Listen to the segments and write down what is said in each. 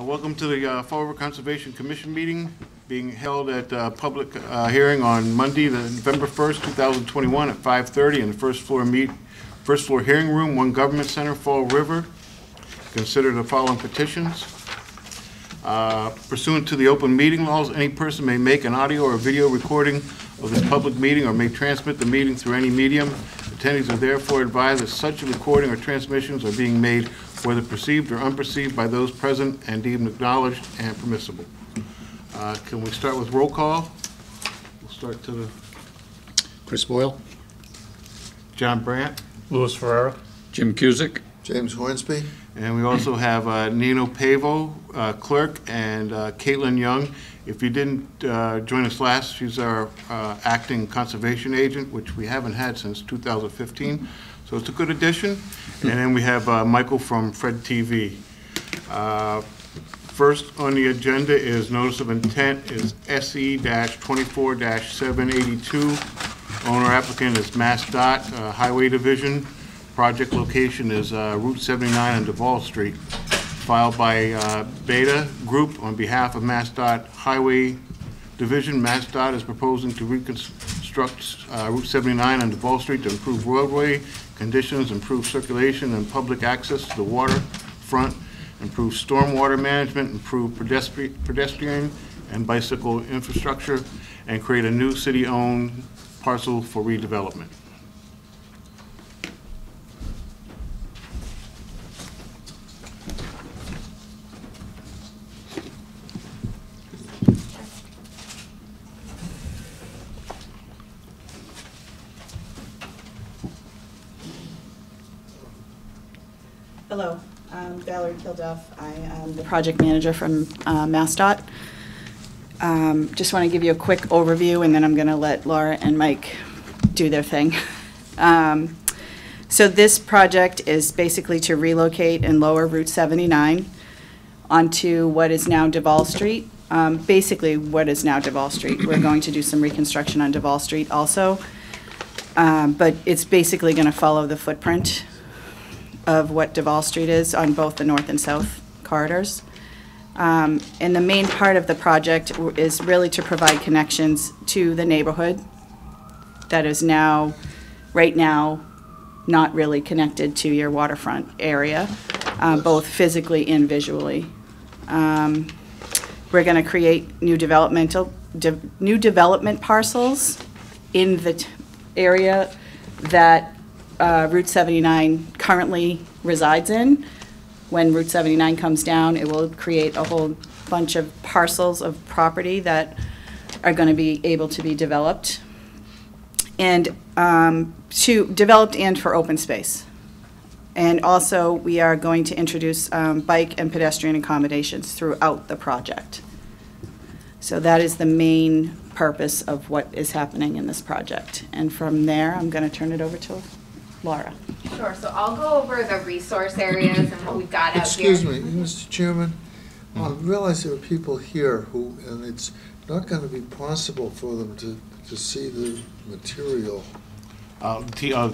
Welcome to the Fall River Conservation Commission meeting being held at public hearing on Monday, November 1st, 2021 at 5:30 in the first floor hearing room, One Government Center, Fall River. Consider the following petitions. Pursuant to the open meeting laws, any person may make an audio or video recording of this public meeting or may transmit the meeting through any medium. Attendees are therefore advised that such a recording or transmissions are being made whether perceived or unperceived by those present and deemed acknowledged and permissible. Can we start with roll call? We'll start to the... Chris Boyle. John Brandt. Louis Ferrara. Jim Cusick. James Hornsby. And we also have Nino Pavo, clerk, and Caitlin Young. If you didn't join us last, she's our acting conservation agent, which we haven't had since 2015. So it's a good addition. And then we have Michael from Fred TV. First on the agenda is notice of intent is SE-24-782. Owner applicant is MassDOT Highway Division. Project location is Route 79 on Duval Street. Filed by Beta Group on behalf of MassDOT Highway Division. MassDOT is proposing to reconstruct Route 79 on Duval Street to improve roadway conditions, improve circulation and public access to the waterfront, improve stormwater management, improve pedestrian and bicycle infrastructure, and create a new city-owned parcel for redevelopment. Hello, I'm Valerie Kilduff. I am the project manager from MassDOT. Just want to give you a quick overview, and then I'm going to let Laura and Mike do their thing. So this project is basically to relocate and lower Route 79 onto what is now Duval Street. Basically what is now Duval Street. We're going to do some reconstruction on Duval Street also, but it's basically going to follow the footprint of what Duval Street is on both the north and south corridors. And the main part of the project is really to provide connections to the neighborhood that is now, right now, not really connected to your waterfront area, both physically and visually. We're going to create new development parcels in the area that Route 79 currently resides in. When Route 79 comes down, it will create a whole bunch of parcels of property that are going to be able to be developed and developed and for open space. And also we are going to introduce bike and pedestrian accommodations throughout the project. So that is the main purpose of what is happening in this project. And from there, I'm going to turn it over to Laura. Sure, so I'll go over the resource areas and what we've got out Excuse here. me, Mr. Chairman, I realize there are people here who, and it's not going to be possible for them to see the material. The I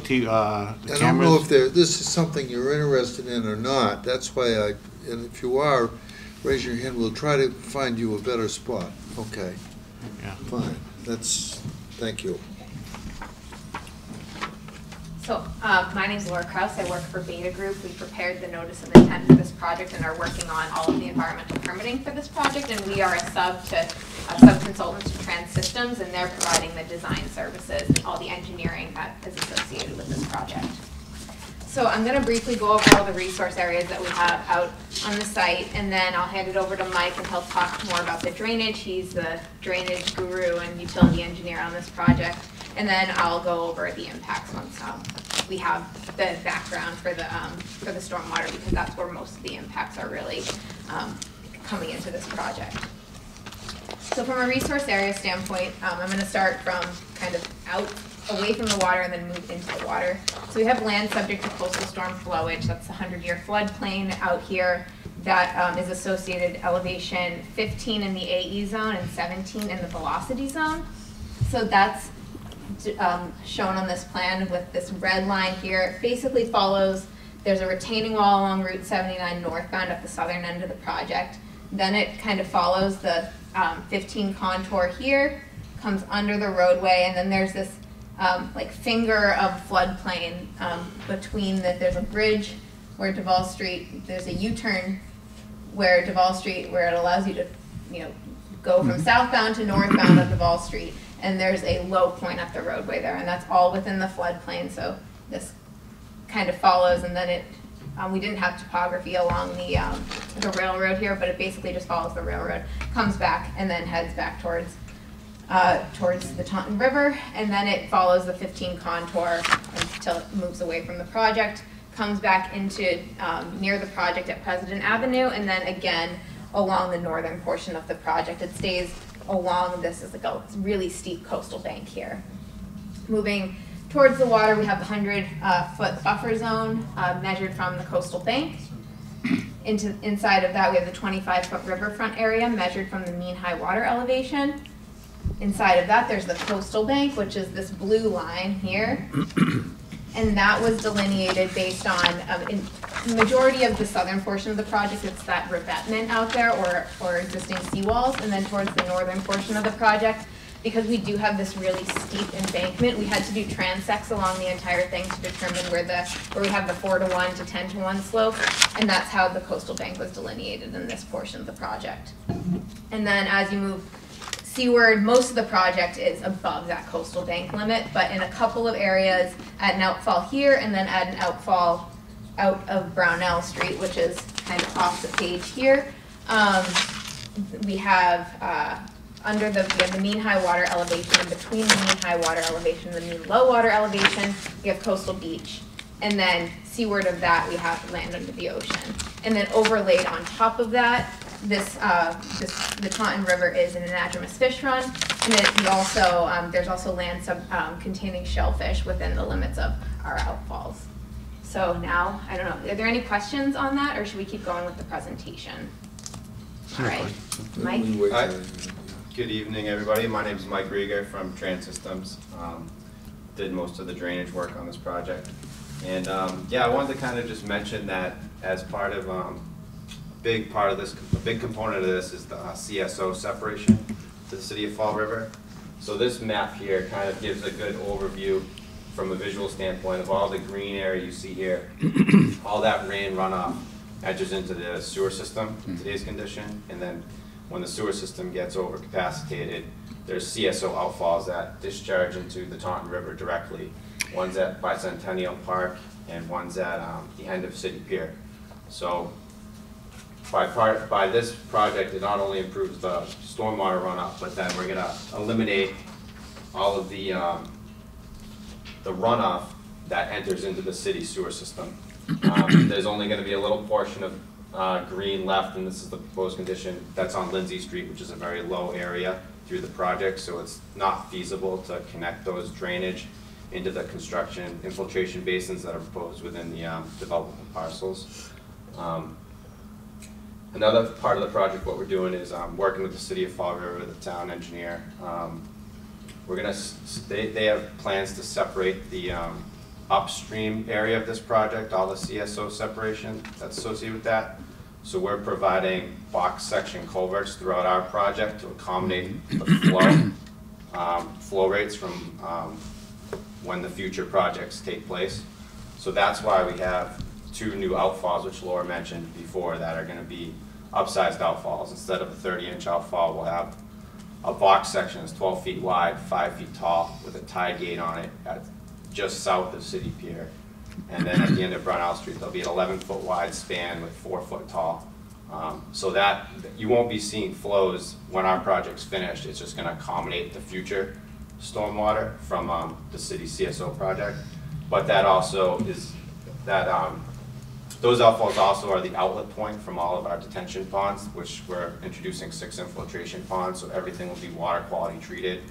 don't know if this is something you're interested in or not. That's why and if you are, raise your hand. We'll try to find you a better spot. Okay. Yeah. Fine. Thank you. So my name is Laura Krause. I work for Beta Group. We prepared the notice of intent for this project and are working on all of the environmental permitting for this project. And we are a sub-consultant to Trans Systems, and they're providing the design services and all the engineering that is associated with this project. So I'm going to briefly go over all the resource areas that we have out on the site, and then I'll hand it over to Mike and he'll talk more about the drainage. He's the drainage guru and utility engineer on this project. And then I'll go over the impacts once we have the background for the stormwater, because that's where most of the impacts are really coming into this project. So from a resource area standpoint, I'm going to start from kind of out away from the water and then move into the water. So we have land subject to coastal storm flowage. That's the 100-year floodplain out here. That is associated elevation 15 in the AE zone and 17 in the velocity zone. So that's shown on this plan with this red line here. It basically follows There's a retaining wall along Route 79 northbound at the southern end of the project. Then it kind of follows the 15 contour here, comes under the roadway, and then there's this like finger of floodplain between there's a bridge where Duval Street, there's a U-turn where Duval Street, where it allows you to, go from southbound to northbound of Duval Street, and there's a low point up the roadway there, and that's all within the floodplain. So this kind of follows, and then it, we didn't have topography along the railroad here, but it basically just follows the railroad, comes back, and then heads back towards the Taunton River, and then it follows the 15 contour until it moves away from the project, comes back into near the project at President Avenue, and then again along the northern portion of the project. It stays along this is like a really steep coastal bank here. Moving towards the water, we have the 100-foot buffer zone measured from the coastal bank. Inside of that, we have the 25-foot riverfront area measured from the mean high water elevation. Inside of that, there's the coastal bank, which is this blue line here. And that was delineated based on, in the majority of the southern portion of the project, it's that revetment out there or existing seawalls. And then towards the northern portion of the project, because we do have this really steep embankment, we had to do transects along the entire thing to determine where we have the 4-to-1 to 10-to-1 slope. And that's how the coastal bank was delineated in this portion of the project. And then as you move seaward, most of the project is above that coastal bank limit, but in a couple of areas at an outfall here and then at an outfall out of Brownell Street, which is kind of off the page here, we have the mean high water elevation, and between the mean high water elevation and the mean low water elevation, we have coastal beach. And then seaward of that, we have land under the ocean. And then overlaid on top of that, the Taunton River is an anadromous fish run, and then there's also land containing shellfish within the limits of our outfalls. So now, I don't know, are there any questions on that, or should we keep going with the presentation? All right, Mike? Hi. Good evening, everybody. My name is Mike Rieger from Trans Systems. Did most of the drainage work on this project. And yeah, I wanted to kind of just mention that as part of a big component of this is the CSO separation to the city of Fall River. So this map here kind of gives a good overview from a visual standpoint of all the green area you see here. All that rain runoff edges into the sewer system in today's condition, and then when the sewer system gets overcapacitated, there's CSO outfalls that discharge into the Taunton River directly. One's at Bicentennial Park and one's at the end of City Pier. So by this project, it not only improves the stormwater runoff, but then we're gonna eliminate all of the runoff that enters into the city sewer system. There's only gonna be a little portion of green left, and this is the proposed condition that's on Lindsay Street, which is a very low area through the project, so it's not feasible to connect those drainage into the construction infiltration basins that are proposed within the development parcels. Another part of the project, what we're doing is working with the city of Fall River, the town engineer. They have plans to separate the upstream area of this project, all the CSO separation that's associated with that. So we're providing box section culverts throughout our project to accommodate the flow rates from when the future projects take place. So that's why we have 2 new outfalls, which Laura mentioned before, that are going to be upsized outfalls. Instead of a 30-inch outfall, we'll have a box section that's 12 feet wide, 5 feet tall, with a tide gate on it at just south of City Pier. And then at the end of Brownell Street, there'll be an 11-foot wide span with 4 foot tall. So that you won't be seeing flows when our project's finished. It's just going to accommodate the future stormwater from the city CSO project. But that also is that those outfalls also are the outlet point from all of our detention ponds, which we're introducing 6 infiltration ponds, so everything will be water quality treated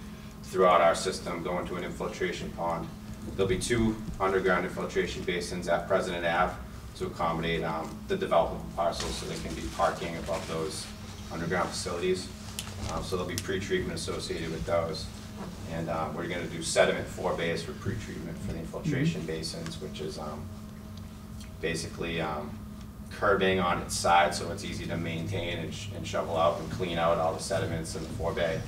throughout our system, going to an infiltration pond. There'll be 2 underground infiltration basins at President Ave to accommodate the development parcels, so there can be parking above those underground facilities. So there'll be pre-treatment associated with those. And we're going to do sediment forebays for pre-treatment for the infiltration basins, which is basically curbing on its side, so it's easy to maintain and shovel out and clean out all the sediments in the forebay.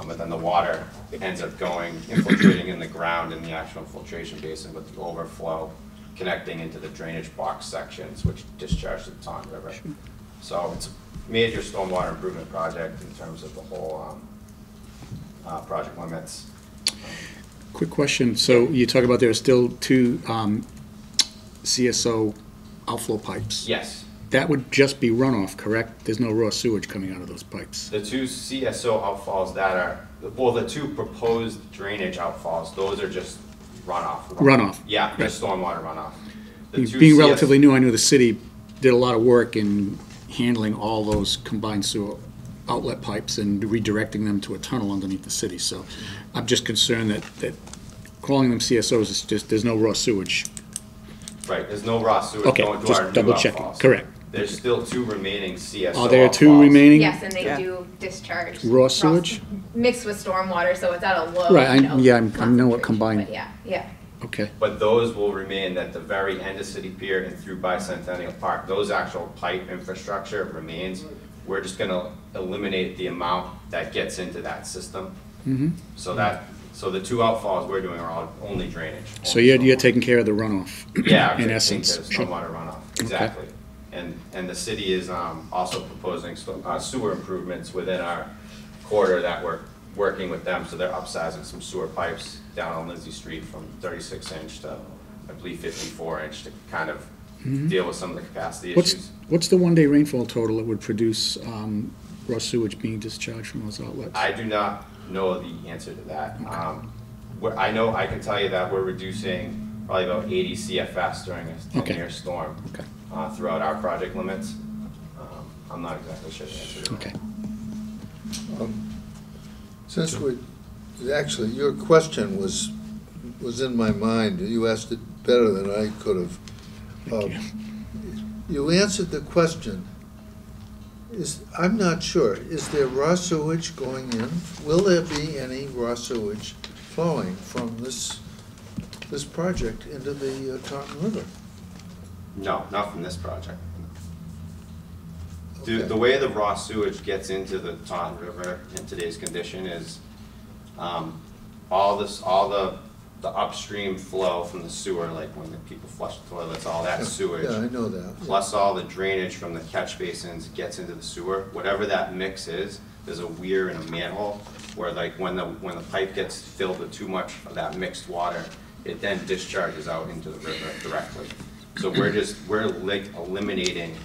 But then the water ends up infiltrating in the ground in the actual filtration basin with the overflow connecting into the drainage box sections, which discharge to the Taunton River. Sure. So it's a major stormwater improvement project in terms of the whole project limits. Quick question. So you talk about there are still 2 CSO outflow pipes. Yes. That would just be runoff, correct? There's no raw sewage coming out of those pipes. The 2 CSO outfalls that are, well, the 2 proposed drainage outfalls, those are just runoff. Runoff. Yeah, just stormwater runoff. The 2 Being relatively new, I knew the city did a lot of work in handling all those combined sewer outlet pipes and redirecting them to a tunnel underneath the city. So I'm just concerned that calling them CSOs is just, there's no raw sewage. Right, there's no raw sewage Okay, going to just our new double checking. outfalls. Correct. There's still 2 remaining CSO Are there 2 outfalls. remaining? Yes, and they Yeah. do discharge. Raw sewage? Mixed with stormwater, so it's at a low, Right, I know what concentration, combined. but yeah. Okay. But those will remain at the very end of City Pier and through Bicentennial Park. Those actual pipe infrastructure remains. We're just gonna eliminate the amount that gets into that system. So the 2 outfalls we're doing are all only drainage. So only you're stormwater. taking care of the runoff. Yeah, in taking essence. care of Sure. stormwater runoff, exactly. And the city is also proposing sewer improvements within our corridor that we're working with them, so they're upsizing some sewer pipes down on Lindsay Street from 36 inch to, I believe, 54 inch to kind of deal with some of the capacity issues. What's the 1-day rainfall total that would produce raw sewage being discharged from those outlets? I do not know the answer to that. I can tell you that we're reducing probably about 80 CFS during a 10-year storm throughout our project limits. I'm not exactly sure the answer to that. Okay. Since actually, your question was in my mind. You asked it better than I could have. You answered the question. I'm not sure. Is there raw sewage going in? Will there be any raw sewage flowing from this project into the Taunton River? No, not from this project. Okay. The way the raw sewage gets into the Taunton River in today's condition is all the upstream flow from the sewer, like when the people flush the toilets, all that sewage. Yeah, I know that. Plus all the drainage from the catch basins gets into the sewer. Whatever that mix is, there's a weir in a manhole where, like, when the pipe gets filled with too much of that mixed water, it then discharges out into the river directly. So we're like eliminating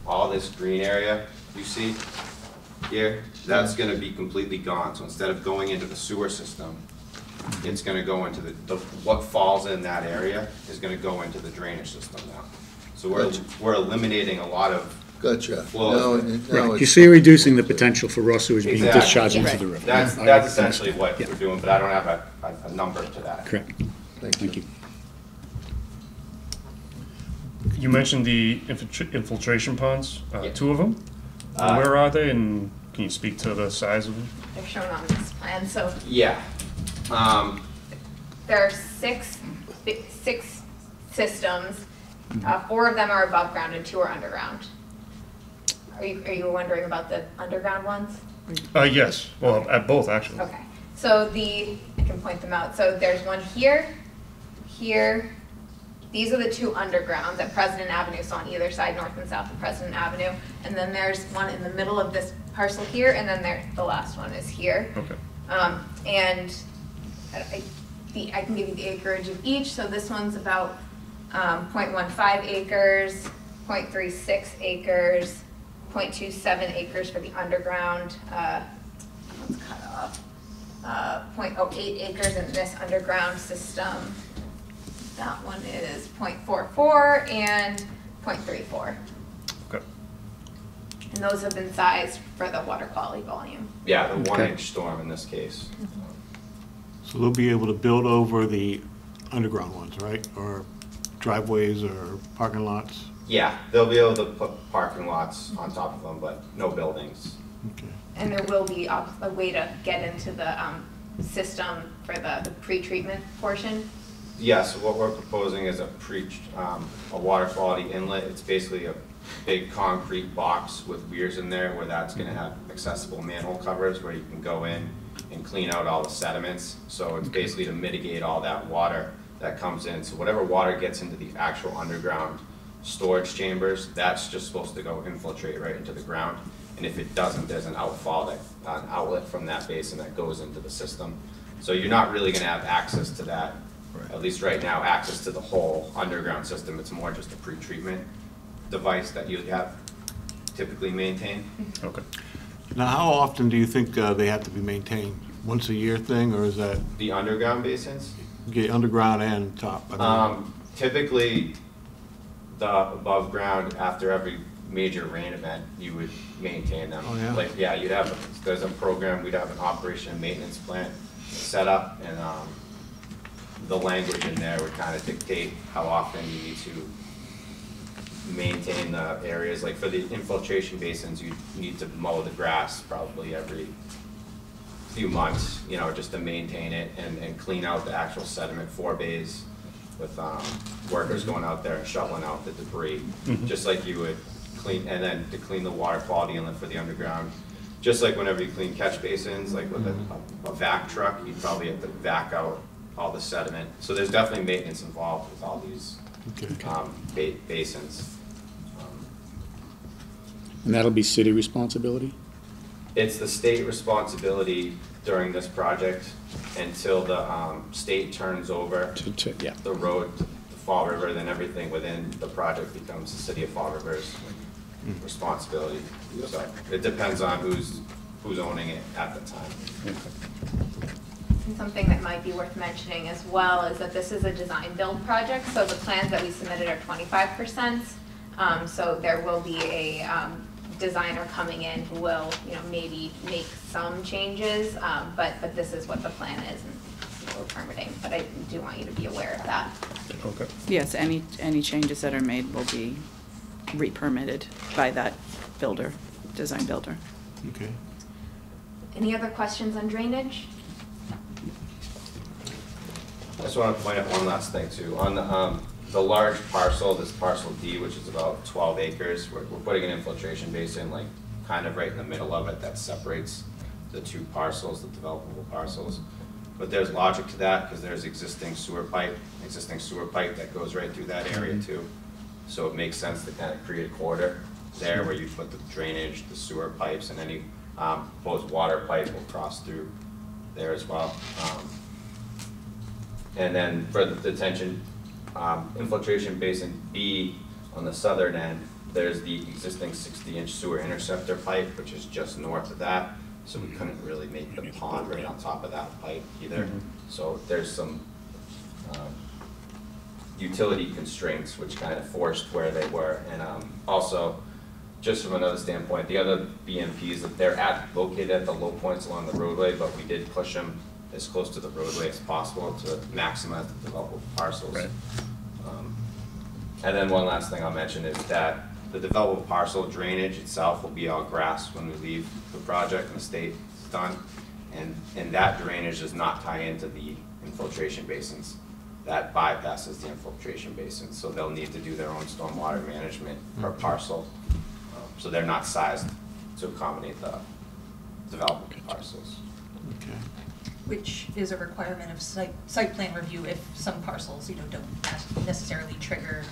all this green area you see here. That's going to be completely gone. So instead of going into the sewer system, it's going to go into what falls in that area is going to go into the drainage system now. So we're eliminating a lot of Gotcha. flow. Right. You see, you're reducing the potential for raw sewage being Exactly. discharged into Right. the river. That's I essentially understand. what Yeah. we're doing, but I don't have a number to that. Correct. Thank you. You mentioned the infiltration ponds, Yeah. 2 of them. Where are they, and can you speak to the size of them? They're shown on this plan, so Yeah. there are six systems. 4 of them are above ground and 2 are underground. Are you wondering about the underground ones? Yes, well, at both, actually. Okay, so I can point them out. So there's one here, here. These are the 2 undergrounds at President Avenue, so on either side, north and south of President Avenue. And then there's one in the middle of this parcel here, and then the last one is here. Okay. And I can give you the acreage of each. So this one's about 0.15 acres, 0.36 acres, 0.27 acres for the underground. Let's cut off. 0.08 acres in this underground system. That one is 0.44 and 0.34. Okay. And those have been sized for the water quality volume. Yeah, the Okay. 1-inch storm in this case. So they'll be able to build over the underground ones, right? Or driveways or parking lots? Yeah, they'll be able to put parking lots on top of them, but no buildings. Okay. And there will be a way to get into the system for the pre-treatment portion. Yeah, so what we're proposing is a water quality inlet. It's basically a big concrete box with weirs in there where that's gonna have accessible manhole covers where you can go in and clean out all the sediments. So it's basically to mitigate all that water that comes in. So whatever water gets into the actual underground storage chambers, that's just supposed to go infiltrate right into the ground. And if it doesn't, there's an outlet from that basin that goes into the system. So you're not really gonna have access to that, at least right now, access to the whole underground system. It's more just a pre-treatment device that you have typically maintained. Okay. Now, how often do you think they have to be maintained? Once a year thing, or is that The underground basins, get underground and top? I mean, typically the above ground, after every major rain event, you would maintain them. Oh, yeah? Like, yeah, there's a program, we'd have an operation and maintenance plant set up, and the language in there would kind of dictate how often you need to maintain the areas. Like for the infiltration basins, you need to mow the grass probably every few months, you know, just to maintain it and clean out the actual sediment forebays with workers going out there and shoveling out the debris, just like you would clean, and then to clean the water quality inlet for the underground. Just like whenever you clean catch basins, like with a vac truck, you'd probably have to vac out all the sediment. So there's definitely maintenance involved with all these basins. And that'll be city responsibility? It's the state responsibility during this project until the state turns over Yeah. the road to Fall River, then everything within the project becomes the city of Fall River's responsibility. So it depends on who's owning it at the time. And something that might be worth mentioning as well is that this is a design build project, so the plans that we submitted are 25%. So there will be a designer coming in who will, you know, maybe make some changes, but this is what the plan is, and we're permitting. But I do want you to be aware of that. Okay. Yes, any changes that are made will be re-permitted by that builder, design builder. Okay. Any other questions on drainage? I just want to point out one last thing too. On the large parcel, this parcel D, which is about 12 acres, we're putting an infiltration basin like kind of right in the middle of it that separates the two parcels, the developable parcels. But there's logic to that because there's existing sewer pipe that goes right through that area too. So it makes sense to kind of create a corridor there where you put the drainage, the sewer pipes, and any proposed water pipe will cross through there as well. And then for the detention, infiltration basin B on the southern end, there's the existing 60-inch sewer interceptor pipe, which is just north of that. So we couldn't really make the pond right on top of that pipe either. So there's some utility constraints which kind of forced where they were. And also, just from another standpoint, the other BMPs, they're located at the low points along the roadway, but we did push them as close to the roadway as possible to maximize the developable parcels. Right. And then one last thing I'll mention is that the developable parcel drainage itself will be all grass when we leave the project and the state's done. And that drainage does not tie into the infiltration basins. That bypasses the infiltration basins. So they'll need to do their own stormwater management per parcel. So they're not sized to accommodate the developable parcels. Okay. Which is a requirement of site plan review if some parcels, don't necessarily trigger,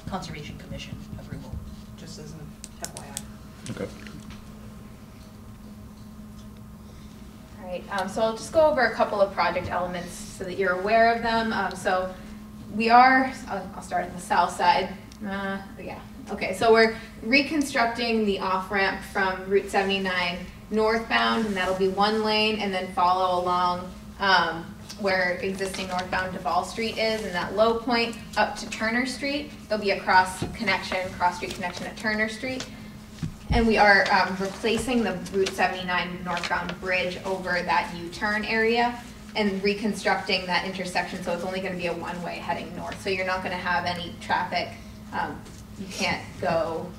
Conservation Commission approval, just as an FYI. Okay. All right, so I'll just go over a couple of project elements so that you're aware of them. So we are, I'll start on the south side. Yeah, okay, so we're reconstructing the off-ramp from Route 79 northbound, and that'll be one lane, and then follow along where existing northbound Duval Street is, and that low point up to Turner Street. There'll be a cross-street connection at Turner Street. And we are replacing the Route 79 northbound bridge over that U-turn area and reconstructing that intersection, so it's only going to be a one-way heading north. So you're not going to have any traffic. You can't go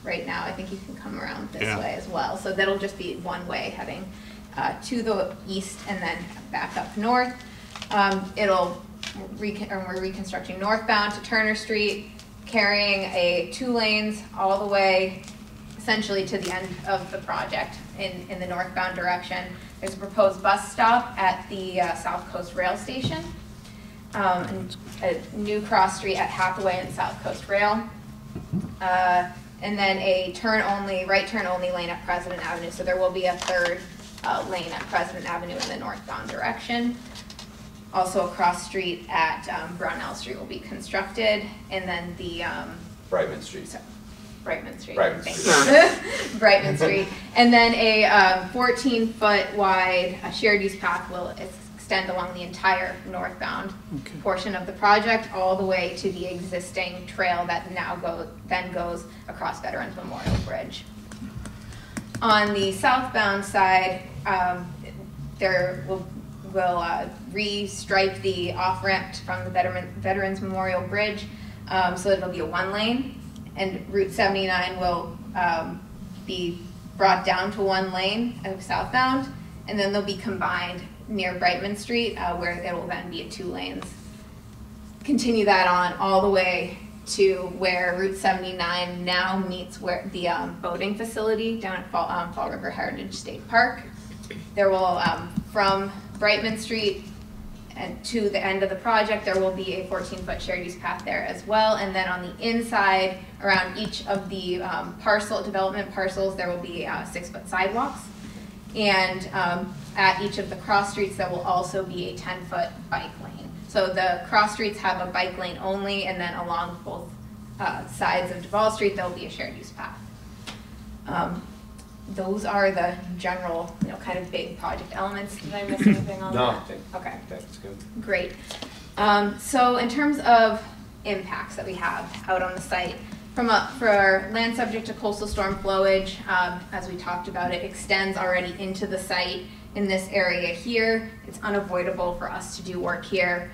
right now. I think you can come around this way as well. So that'll just be one way heading to the east and then back up north. We're reconstructing northbound to Turner Street, carrying a 2 lanes all the way essentially to the end of the project in the northbound direction. There's a proposed bus stop at the South Coast Rail Station, and a new cross street at Hathaway and South Coast Rail, and then a right turn only lane at President Avenue. So there will be a 3rd lane at President Avenue in the northbound direction. Also a cross street at Brownell Street will be constructed, and then the Brightman Street. Brightman Street. Brightman Thank Street. you. Brightman Street. And then a 14-foot wide shared use path will extend along the entire northbound portion of the project, all the way to the existing trail that now goes across Veterans Memorial Bridge. On the southbound side, we'll restripe the off-ramp from the Veterans Memorial Bridge, so it'll be a 1 lane. And Route 79 will be brought down to 1 lane southbound, and then they'll be combined near Brightman Street, where it will then be a 2 lanes. Continue that on all the way to where Route 79 now meets where the boating facility down at Fall River Heritage State Park. There will, from Brightman Street and to the end of the project, there will be a 14-foot shared use path there as well. And then on the inside, around each of the development parcels, there will be 6-foot sidewalks. And at each of the cross streets, there will also be a 10-foot bike lane. So the cross streets have a bike lane only, and then along both sides of Duval Street, there will be a shared use path. Those are the general, kind of big project elements. Did I miss anything on that? No, okay. That's good. Great. So in terms of impacts that we have out on the site, for our land subject to coastal storm flowage, as we talked about, it extends already into the site in this area here. It's unavoidable for us to do work here.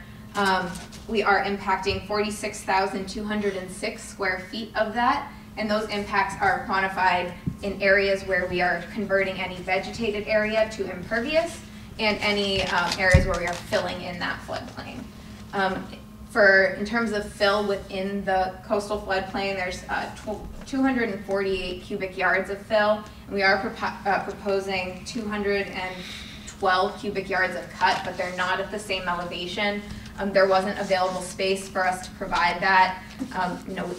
We are impacting 46,206 square feet of that, and those impacts are quantified in areas where we are converting any vegetated area to impervious, and any areas where we are filling in that floodplain. In terms of fill within the coastal floodplain, there's 248 cubic yards of fill, and we are proposing 212 cubic yards of cut, but they're not at the same elevation. There wasn't available space for us to provide that.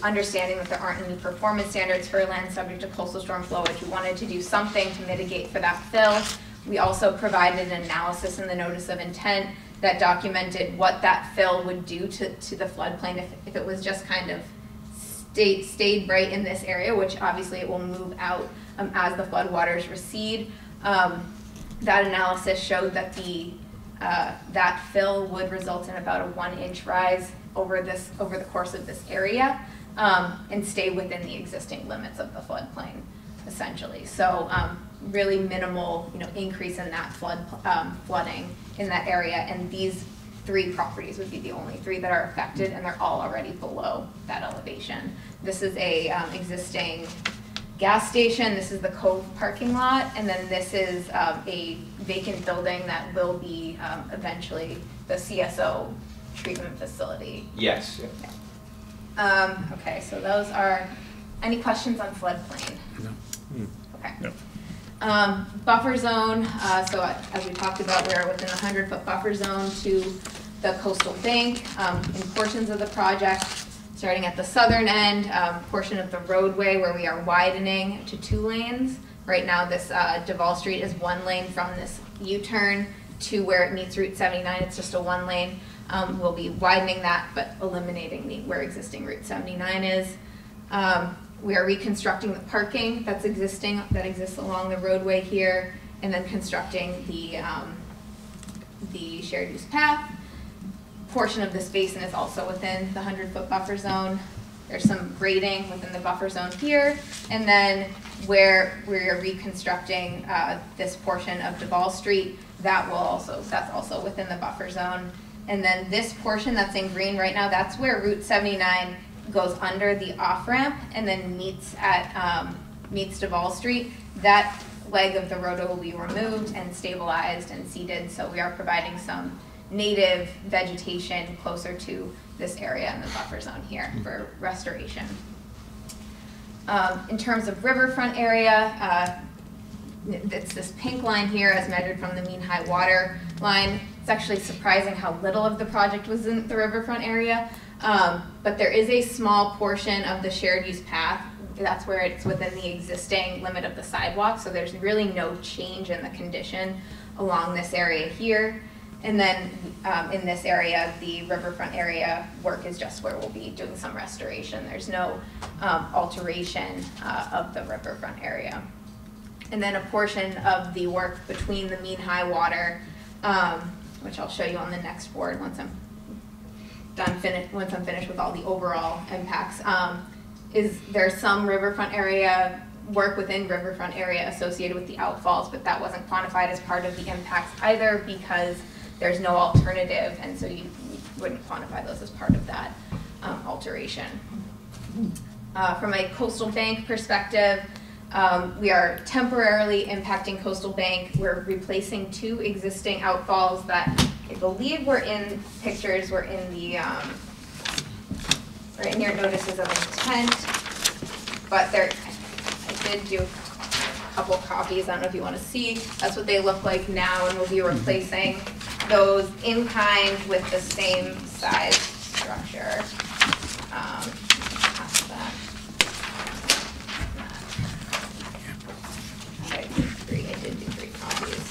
Understanding that there aren't any performance standards for land subject to coastal storm flowage, we wanted to do something to mitigate for that fill. We also provided an analysis in the notice of intent that documented what that fill would do to the floodplain if it was just kind of stayed right in this area, which obviously it will move out as the floodwaters recede. That analysis showed that that fill would result in about a 1-inch rise over the course of this area, and stay within the existing limits of the floodplain, essentially. So really minimal, increase in that flooding in that area, and these 3 properties would be the only 3 that are affected, and they're all already below that elevation. This is a existing gas station, this is the Cove parking lot, and then this is a vacant building that will be eventually the CSO treatment facility. Yes. Okay, so those are, any questions on floodplain? No. Okay. No. Buffer zone, so as we talked about, we're within a 100-foot buffer zone to the coastal bank. In portions of the project, starting at the southern end, portion of the roadway where we are widening to 2 lanes. Right now, this Duval Street is 1 lane from this U-turn to where it meets Route 79. It's just a 1 lane. We'll be widening that, but eliminating where existing Route 79 is. We are reconstructing the parking that exists along the roadway here, and then constructing the shared use path. Portion of this basin is also within the 100-foot buffer zone. There's some grading within the buffer zone here, and then where we're reconstructing this portion of Duval Street, that's also within the buffer zone. And then this portion that's in green right now, that's where Route 79 goes under the off-ramp and then meets Duval Street. That leg of the road will be removed and stabilized and seeded, so we are providing some native vegetation closer to this area in the buffer zone here for restoration. In terms of riverfront area, it's this pink line here as measured from the mean high water line. It's actually surprising how little of the project was in the riverfront area, but there is a small portion of the shared use path. That's where it's within the existing limit of the sidewalk, so there's really no change in the condition along this area here. And then in this area, the riverfront area work is just where we'll be doing some restoration. There's no alteration of the riverfront area. And then a portion of the work between the mean high water, which I'll show you on the next board once I'm finished with all the overall impacts, is there's some riverfront area work within riverfront area associated with the outfalls, but that wasn't quantified as part of the impacts either because there's no alternative, and so you wouldn't quantify those as part of that alteration. From a coastal bank perspective, we are temporarily impacting coastal bank. We're replacing 2 existing outfalls that I believe were in pictures, were in the right near notices of intent, but I did do a couple copies. I don't know if you want to see. That's what they look like now, and we'll be replacing those in kind with the same size structure. I did do 3 copies.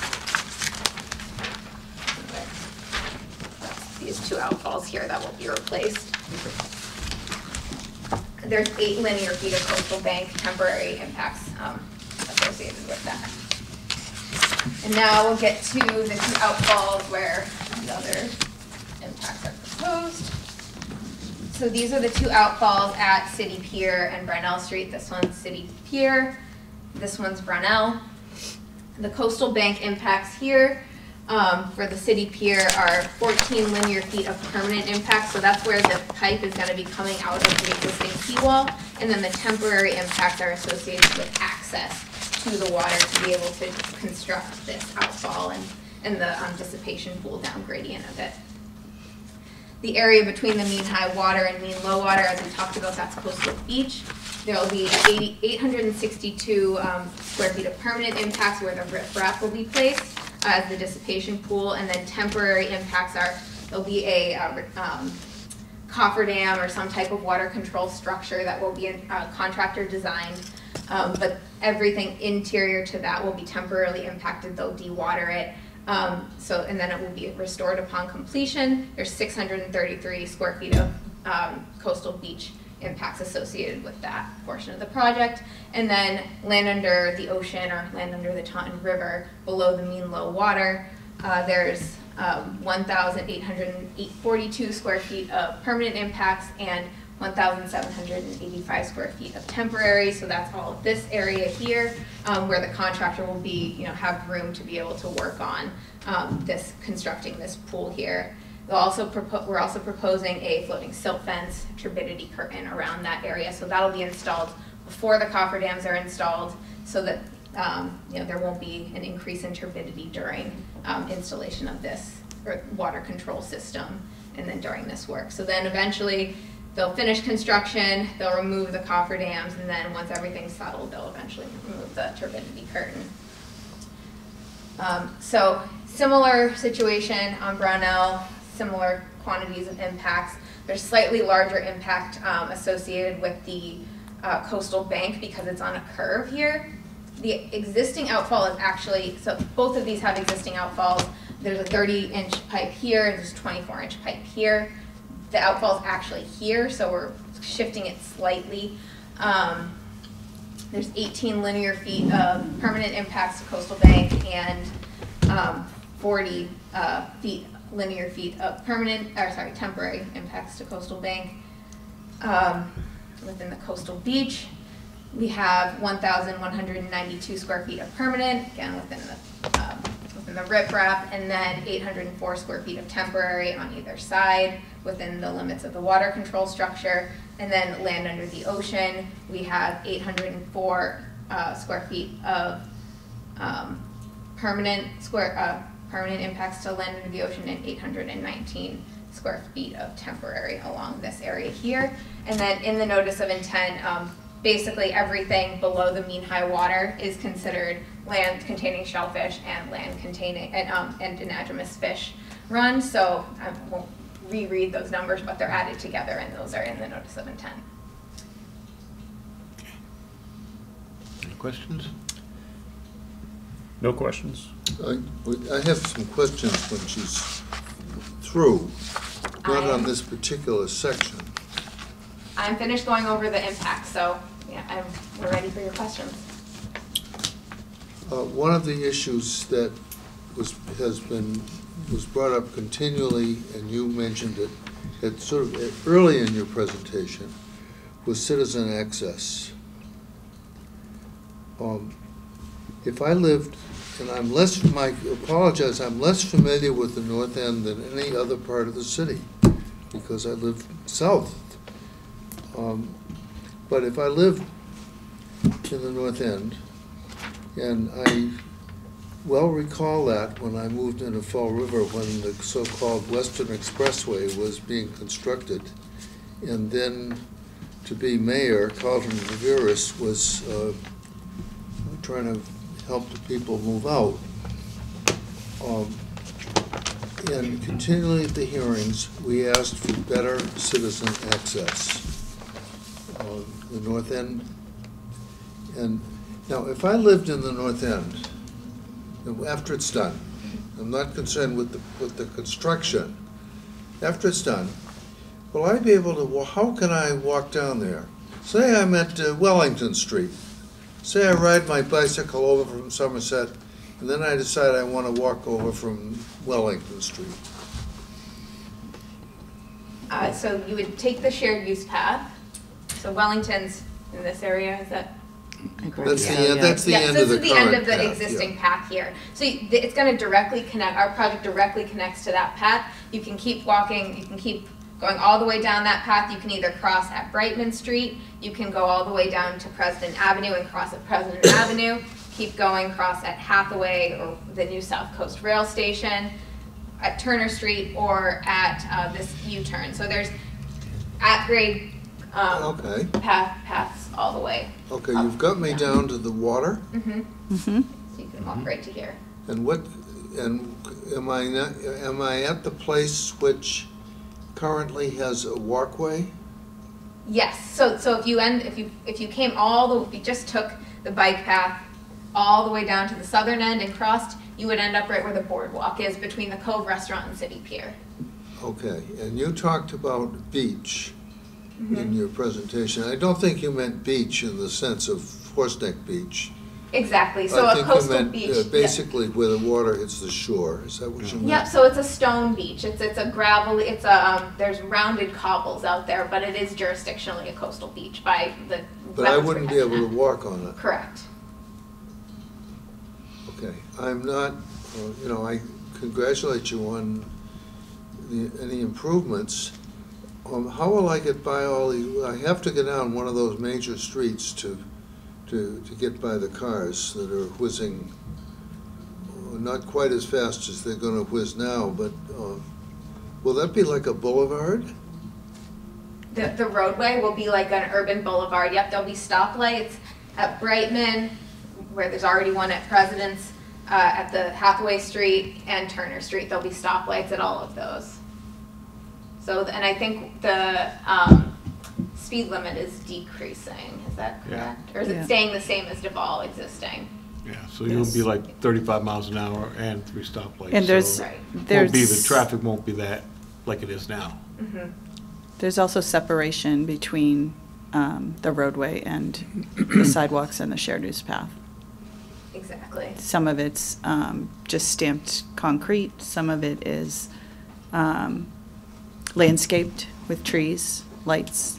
These 2 outfalls here that will be replaced. There's 8 linear feet of coastal bank temporary impacts associated with that. And now we'll get to the 2 outfalls where the other impacts are proposed. So these are the 2 outfalls at City Pier and Brunel Street. This one's City Pier, this one's Brunel. The coastal bank impacts here for the City Pier are 14 linear feet of permanent impact, so that's where the pipe is going to be coming out of the existing seawall, and then the temporary impacts are associated with access to the water to be able to construct this outfall and the dissipation pool down gradient of it. The area between the mean high water and mean low water, as we talked about, that's coastal beach. There will be 862 square feet of permanent impacts where the riprap will be placed as the dissipation pool, and then temporary impacts are, there'll be a cofferdam or some type of water control structure that will be contractor designed, but everything interior to that will be temporarily impacted. They'll dewater it, and then it will be restored upon completion. There's 633 square feet of coastal beach impacts associated with that portion of the project. And then land under the ocean or land under the Taunton River below the mean low water, there's 1,842 square feet of permanent impacts and 1,785 square feet of temporary. So that's all of this area here, where the contractor will be, have room to be able to work on constructing this pool here. We're also proposing a floating silt fence, turbidity curtain around that area. So that'll be installed before the cofferdams are installed, so that there won't be an increase in turbidity during installation of this water control system, and then during this work. So then eventually they'll finish construction, they'll remove the cofferdams, and then once everything's settled, they'll eventually remove the turbidity curtain. So similar situation on Brownell, similar quantities of impacts. There's slightly larger impact associated with the coastal bank because it's on a curve here. The existing outfall is actually, so both of these have existing outfalls. There's a 30-inch pipe here, there's a 24-inch pipe here. The outfall's actually here, so we're shifting it slightly. There's 18 linear feet of permanent impacts to coastal bank and 40 linear feet of temporary impacts to coastal bank. Within the coastal beach, we have 1,192 square feet of permanent, again within the riprap, and then 804 square feet of temporary on either side within the limits of the water control structure. And then land under the ocean, we have 804 square feet of permanent permanent impacts to land and the ocean, and 819 square feet of temporary along this area here. And then in the notice of intent, basically everything below the mean high water is considered land containing shellfish and land containing and anadromous fish run. So I won't reread those numbers, but they're added together, and those are in the notice of intent. Any questions? No questions? I have some questions when she's through, not on this particular section. I'm finished going over the impact, so yeah, we're ready for your questions. One of the issues that was brought up continually, and you mentioned it at sort of early in your presentation, was citizen access. If I lived, and I'm less familiar with the north end than any other part of the city, because I live south. But if I lived in the north end, and I well recall that when I moved into Fall River, when the so-called Western Expressway was being constructed, and then to be mayor, Carlton Viveris was trying to help the people move out. And continually at the hearings, we asked for better citizen access. The north end. And now, if I lived in the north end, after it's done, I'm not concerned with the construction. After it's done, will I be able to, how can I walk down there? Say I'm at Wellington Street. Say I ride my bicycle over from Somerset, and then I decide I want to walk over from Wellington Street. So you would take the shared use path. So Wellington's in this area, is that? That's the end of the current path. Yeah, so this is the end of the existing path here. So it's going to directly connect, our project directly connects to that path. You can keep walking, you can keep going all the way down that path. You can either cross at Brightman Street, you can go all the way down to President Avenue and cross at President Avenue, keep going, cross at Hathaway or the new South Coast Rail Station, at Turner Street, or at this U-turn. So there's at-grade paths all the way. Okay, you've got me down to the water. Mm-hmm. Mm-hmm. So you can walk right to here. And am I at the place which currently has a walkway? Yes. So if you came if you just took the bike path all the way down to the southern end and crossed, you would end up right where the boardwalk is between the Cove Restaurant and City Pier. Okay, and you talked about beach in your presentation. I don't think you meant beach in the sense of Horseneck Beach. Exactly. So a coastal beach. Basically, where the water hits the shore. Is that what you meant? Yep. So it's a stone beach. It's a gravel. It's a there's rounded cobbles out there, but it is jurisdictionally a coastal beach by the. But I wouldn't be able to walk on it. Correct. Okay, I'm not. I congratulate you on any improvements. How will I get by all these? I have to get down one of those major streets to get by the cars that are whizzing, not quite as fast as they're going to whiz now, but will that be like a boulevard? The roadway will be like an urban boulevard. Yep, there'll be stoplights at Brightman, where there's already one at President's, at the Hathaway Street and Turner Street. There'll be stoplights at all of those. So, and I think the speed limit is decreasing. Is that correct? Yeah. Or is it staying the same as Duval existing? Yeah, so you'll be like 35 miles an hour and 3 stoplights. And so the traffic won't be that like it is now. Mm-hmm. There's also separation between the roadway and the sidewalks and the shared use path. Exactly. Some of it's just stamped concrete. Some of it is landscaped with trees, lights.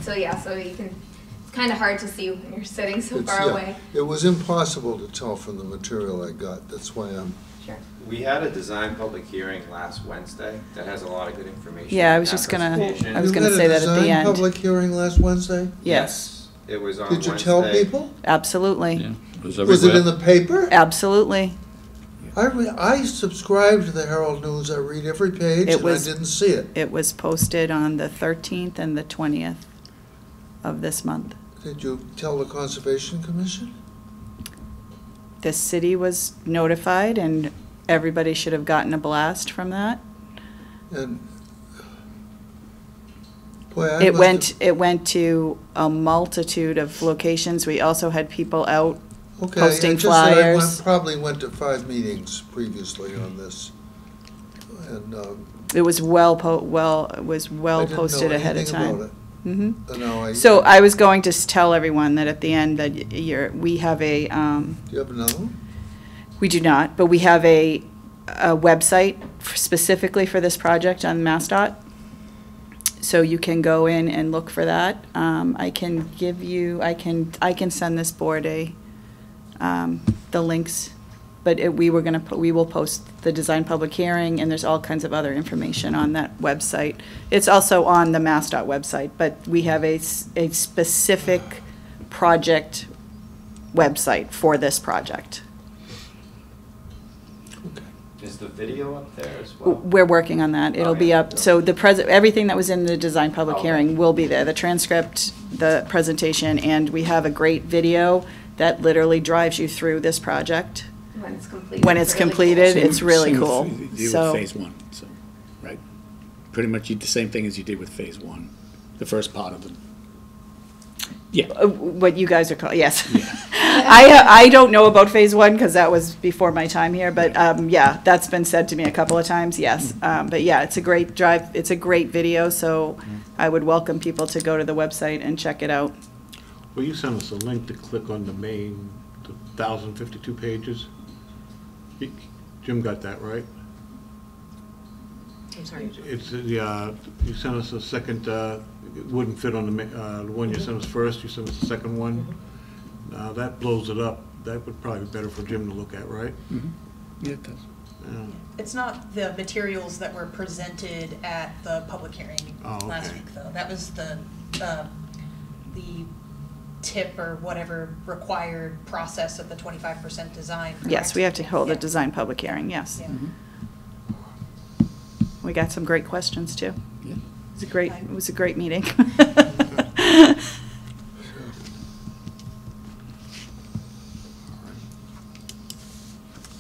So yeah, so you can, it's kind of hard to see when you're sitting so far away. It was impossible to tell from the material I got. That's why I'm. Sure. We had a design public hearing last Wednesday that has a lot of good information. Yeah, I was in that just gonna presentation. say that at the end. You had a design public hearing last Wednesday? Yes. It was on Did you Wednesday. tell people? Absolutely. Yeah. Was it in the paper? Absolutely. I subscribe to the Herald News. I read every page, and I didn't see it. It was posted on the 13th and the 20th of this month. Did you tell the Conservation Commission? The city was notified, and everybody should have gotten a blast from that. And boy, It went to a multitude of locations. We also had people out okay, posting I just said I flyers. probably went to 5 meetings previously on this, and It was well posted ahead of time. hmm So I was going to tell everyone that at the end that we have a, do you have another one? we do not, but we have a website specifically for this project on MassDOT. So you can go in and look for that. I can give you, I can send this board the links, but we will post the design public hearing, and there's all kinds of other information on that website. It's also on the MassDOT website, but we have a specific project website for this project. Is the video up there as well? We're working on that. It'll be up, so everything that was in the design public hearing will be there, the transcript, the presentation, and we have a great video that literally drives you through this project. When it's completed. When it's completed, it's really Same with- cool. You did So, with phase one, so, right? Pretty much the same thing as you did with phase one, the first part of it. Yeah. what you guys are calling, yes. I don't know about phase one, because that was before my time here, but, yeah, that's been said to me a couple of times, yes. But yeah, it's a great drive, it's a great video, so I would welcome people to go to the website and check it out. Well, you sent us a link to click on the main, the 1,052 pages. Jim got that, right? I'm sorry. It's, you sent us a second, it wouldn't fit on the one you sent us first, you sent us the second one. That blows it up. That would probably be better for Jim to look at, right? Yeah, it does. Yeah. It's not the materials that were presented at the public hearing last okay. week, though. That was the tip or whatever required process of the 25% design. Yes, we have to hold a Yeah. design public hearing, yes. Yeah. We got some great questions, too. Yeah. It was a great meeting.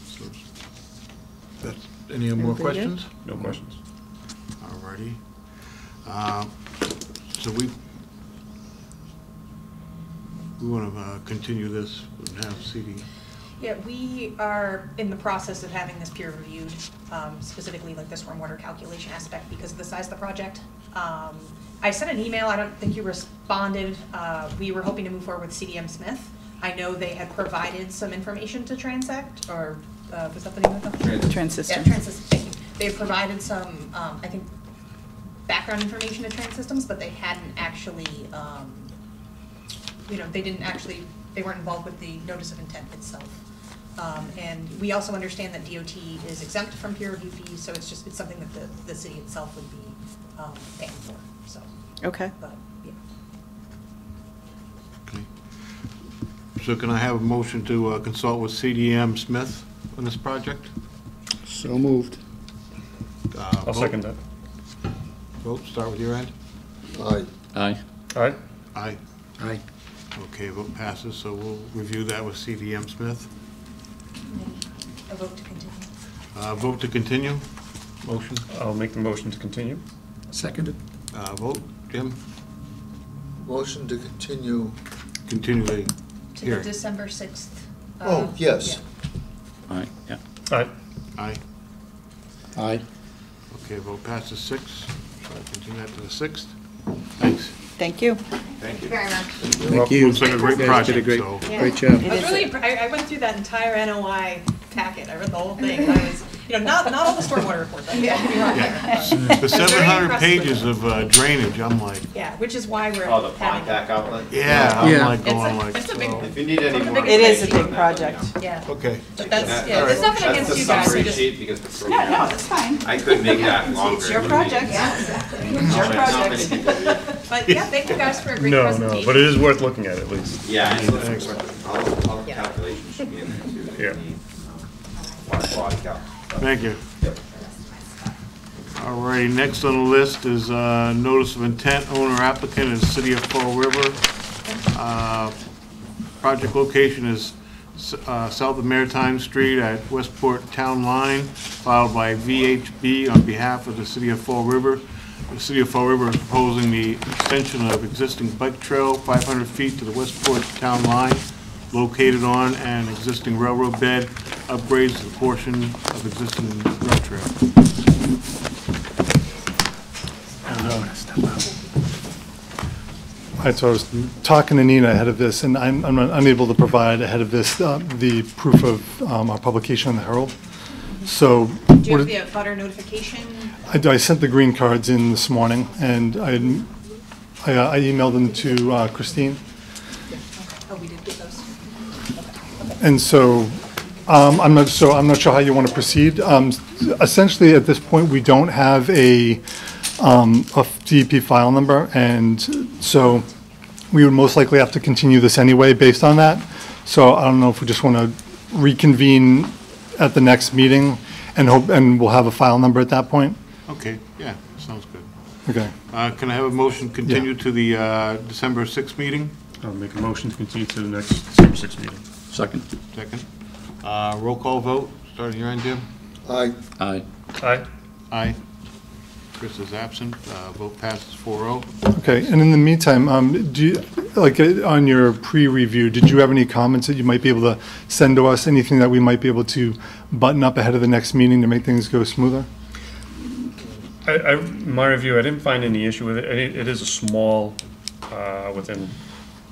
So, that's, any more Everybody good? questions? No questions. Alrighty. So we want to continue this and have CD. Yeah, we are in the process of having this peer reviewed, specifically like the stormwater calculation aspect because of the size of the project. I sent an email, I don't think you responded. We were hoping to move forward with CDM Smith. I know they had provided some information to Transect, or was that the name of the company? Transystem. Yeah, Transystem, thank you. They provided some, I think, background information to Transsystems, but they hadn't actually, they weren't involved with the notice of intent itself. And we also understand that DOT is exempt from peer review fees, so it's something that the city itself would be paying for, so. Okay. But, yeah. Okay. So can I have a motion to consult with CDM Smith on this project? So moved. I'll second that. Vote, start with your end. Aye. Aye. All right. Aye. Aye. Okay, vote passes, so we'll review that with CDM Smith. A vote to continue. Vote to continue, motion, I'll make the motion to continue. Seconded. vote, Jim, Motion to continue. continue the To the hearing. December 6th. Oh, yes. Aye, yeah. All right. Aye. Aye. Okay, vote passes 6, so I continue that to the 6th. Thanks. Thank you. Thank you very much. Thank you. Looks like a great You guys did a project, great, so. great job. I was really, I went through that entire NOI packet, I read the whole thing, I was, not all the stormwater reports, don't get me wrong there. The 700 pages of drainage, I'm like, Yeah, which is why we're Oh, the having. pontac outlet? yeah, I'm Yeah. like going like, It's a big, so. If you need any One of the more. biggest It is a information big on that, let me project. know. yeah, Okay. but that's, That- yeah, there's nothing That's against the you guys, summary we just. sheet because the. Yeah, no, it's fine. I could make that longer. It's your project. Yeah, exactly. It's your Not many project. people read. But yeah, thank you guys for a great No, presentation. no, but it is worth looking at least. Yeah, Thanks. all the Yeah. calculations should be in there too. that you Yeah. need. water quality count. So, Thank you. Yep. All righty, next on the list is notice of intent, owner applicant is City of Fall River. Project location is south of Maritime Street at Westport Town Line, filed by VHB on behalf of the City of Fall River. The City of Fall River is proposing the extension of existing bike trail 500 feet to the Westport Town Line, located on an existing railroad bed, upgrades to the portion of existing rail trail. All right, so I was talking to Nina ahead of this, and I'm unable to provide ahead of this the proof of our publication in the Herald. So Do you have the butter notification? I sent the green cards in this morning, and I emailed them to Christine. Oh, we did get those. And so I'm not sure how you want to proceed. Essentially, at this point, we don't have a DEP file number, and so we would most likely have to continue this anyway based on that. So I don't know if we just want to reconvene at the next meeting and we'll have a file number at that point. Okay, yeah, sounds good. Okay. Can I have a motion continue to the December 6th meeting? I'll make a motion to continue to the next December 6th meeting. Second. Second. Roll call vote, starting your end, Jim? Aye. Aye. Aye. Aye. Chris is absent, vote passes 4-0. Okay, and in the meantime, do you, like, on your pre-review, did you have any comments that you might be able to send to us? Anything that we might be able to button up ahead of the next meeting to make things go smoother? In my review, I didn't find any issue with it. It is a small, within,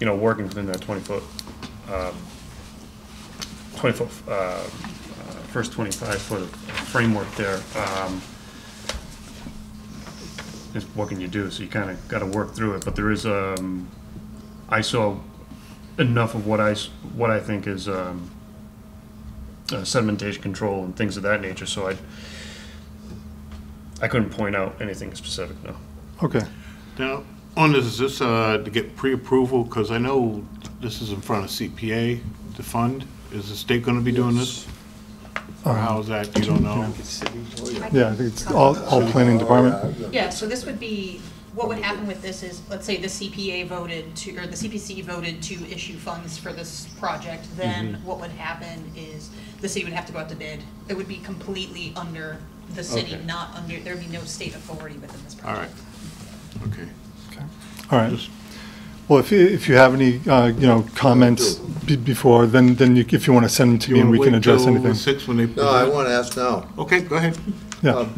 working within that 20-foot, first 25-foot of framework there. What can you do? So you kind of got to work through it. But there is, I saw enough of what I think is sedimentation control and things of that nature. So I couldn't point out anything specific, no. Okay. Now, on this, is this to get pre-approval? Because I know this is in front of CPA to fund. Is the state going to be doing this? Or how is that? You don't know? Yeah, I think it's all planning department. Yeah, so this would be, what would happen with this is, let's say the CPA voted to, or the CPC voted to issue funds for this project, then what would happen is the city would have to go out to bid. It would be completely under the city, Okay. not under, there'd be no state authority within this All project. right. Okay. All right. Well, if you have any, comments before, then if you want to send them to me and we can address anything. You want to wait till the 6th when they No, I present? want to ask now. Okay, go ahead. Yeah.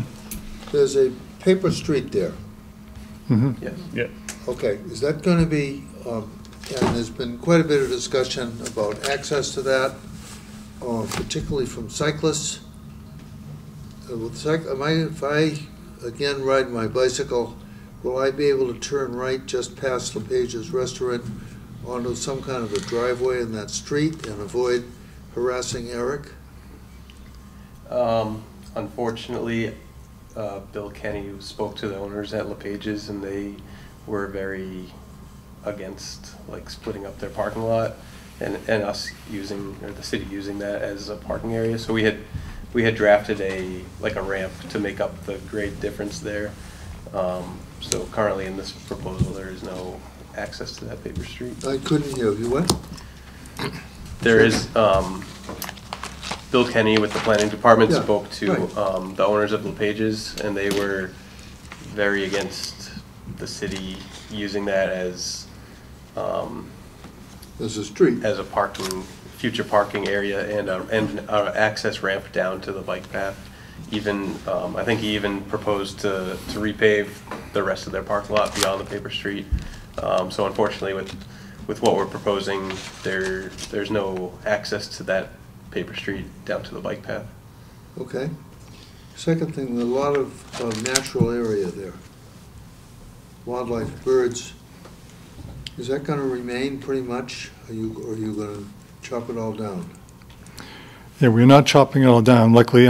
There's a paper street there. Yeah. Okay, is that going to be, and there's been quite a bit of discussion about access to that, particularly from cyclists. If I, again, ride my bicycle, will I be able to turn right just past LePage's Restaurant onto some kind of a driveway in that street and avoid harassing Eric? Unfortunately, Bill Kenny spoke to the owners at LePage's, and they were very against like splitting up their parking lot and us using, or the city using that as a parking area. So we had drafted a ramp to make up the grade difference there. So currently in this proposal, there is no access to that paper street. I couldn't hear you. What? There is, Bill Kenny with the planning department Yeah, spoke to right. the owners of LePage's, and they were very against the city using that as There's a street. as a future parking area and an access ramp down to the bike path. Even, I think he even proposed to repave the rest of their parking lot beyond the paper street. So unfortunately, with what we're proposing, there's no access to that paper street down to the bike path. Okay. Second thing, there's a lot of natural area there. Wildlife, birds. Is that going to remain pretty much? Are you going to chop it all down? Yeah, we're not chopping it all down. Luckily,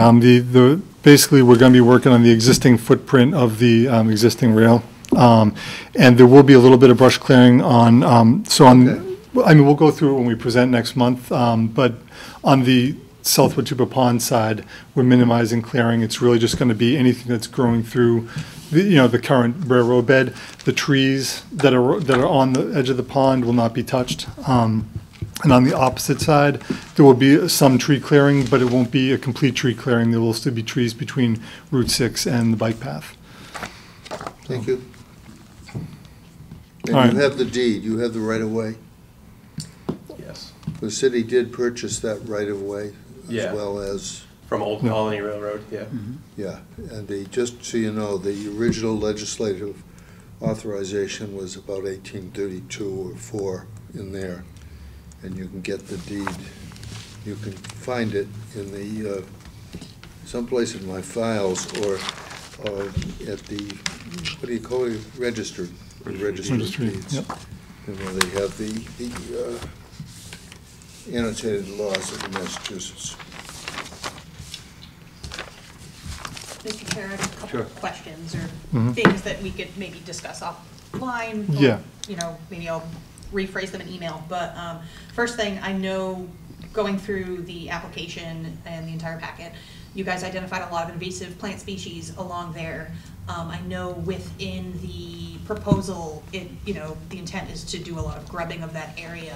basically we're going to be working on the existing footprint of the existing rail, and there will be a little bit of brush clearing on. Okay. I mean, we'll go through it when we present next month. But on the South Watuba Pond side, we're minimizing clearing. It's really just going to be anything that's growing through the current railroad bed. The trees that are on the edge of the pond will not be touched. And on the opposite side, there will be some tree clearing, but it won't be a complete tree clearing. There will still be trees between Route 6 and the bike path. Thank you. All right. And you have the deed, you have the right-of-way? Yes. The city did purchase that right-of-way Yeah. as well as, From Old Colony Railroad, yeah. yeah. And just so you know, the original legislative authorization was about 1832 or 4 in there. And you can get the deed, you can find it in the, someplace in my files or at the, what do you call it, Registry of Registry, Deeds. yep. And where they have the annotated laws of Massachusetts. Mr. Chair, I have a couple Sure. of questions or Mhm. things that we could maybe discuss offline. or, Yeah. Maybe I'll rephrase them in email. But first thing, I know going through the application and the entire packet, you guys identified a lot of invasive plant species along there. I know within the proposal, the intent is to do a lot of grubbing of that area.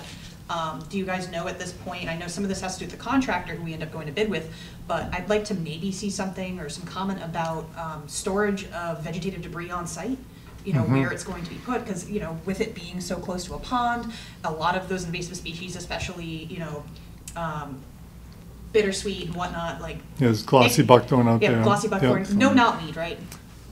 Do you guys know at this point, I know some of this has to do with the contractor who we end up going to bid with, but I'd like to maybe see something or some comment about storage of vegetative debris on site, where it's going to be put, because, with it being so close to a pond, a lot of those invasive species, especially, bittersweet and whatnot, like. Yeah, there's glossy buckthorn out there. Yeah, glossy buckthorn, Yeah. no knotweed, right?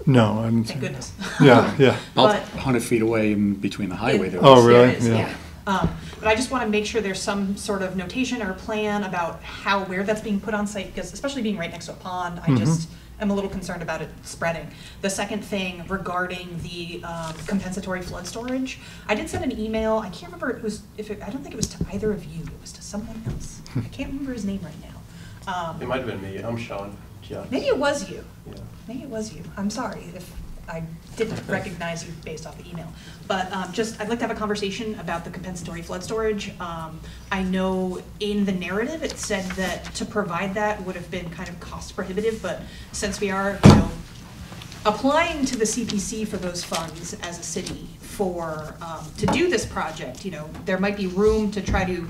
No, I didn't. Thank goodness. Yeah, yeah. About But- 100 feet away in between the highway there. Oh, There really? is, Yeah. But I just want to make sure there's some sort of notation or plan about where that's being put on site, because especially being right next to a pond, I just am a little concerned about it spreading. The second thing regarding the compensatory flood storage, I did send an email. I can't remember I don't think it was to either of you. It was to someone else. I can't remember his name right now. It might have been me. I'm Sean. Yeah. Maybe it was you. Yeah. Maybe it was you. I'm sorry if I didn't recognize you based off the email. But I'd like to have a conversation about the compensatory flood storage. I know in the narrative, it said that to provide that would have been kind of cost prohibitive, but since we are, applying to the CPC for those funds as a city to do this project, there might be room to try to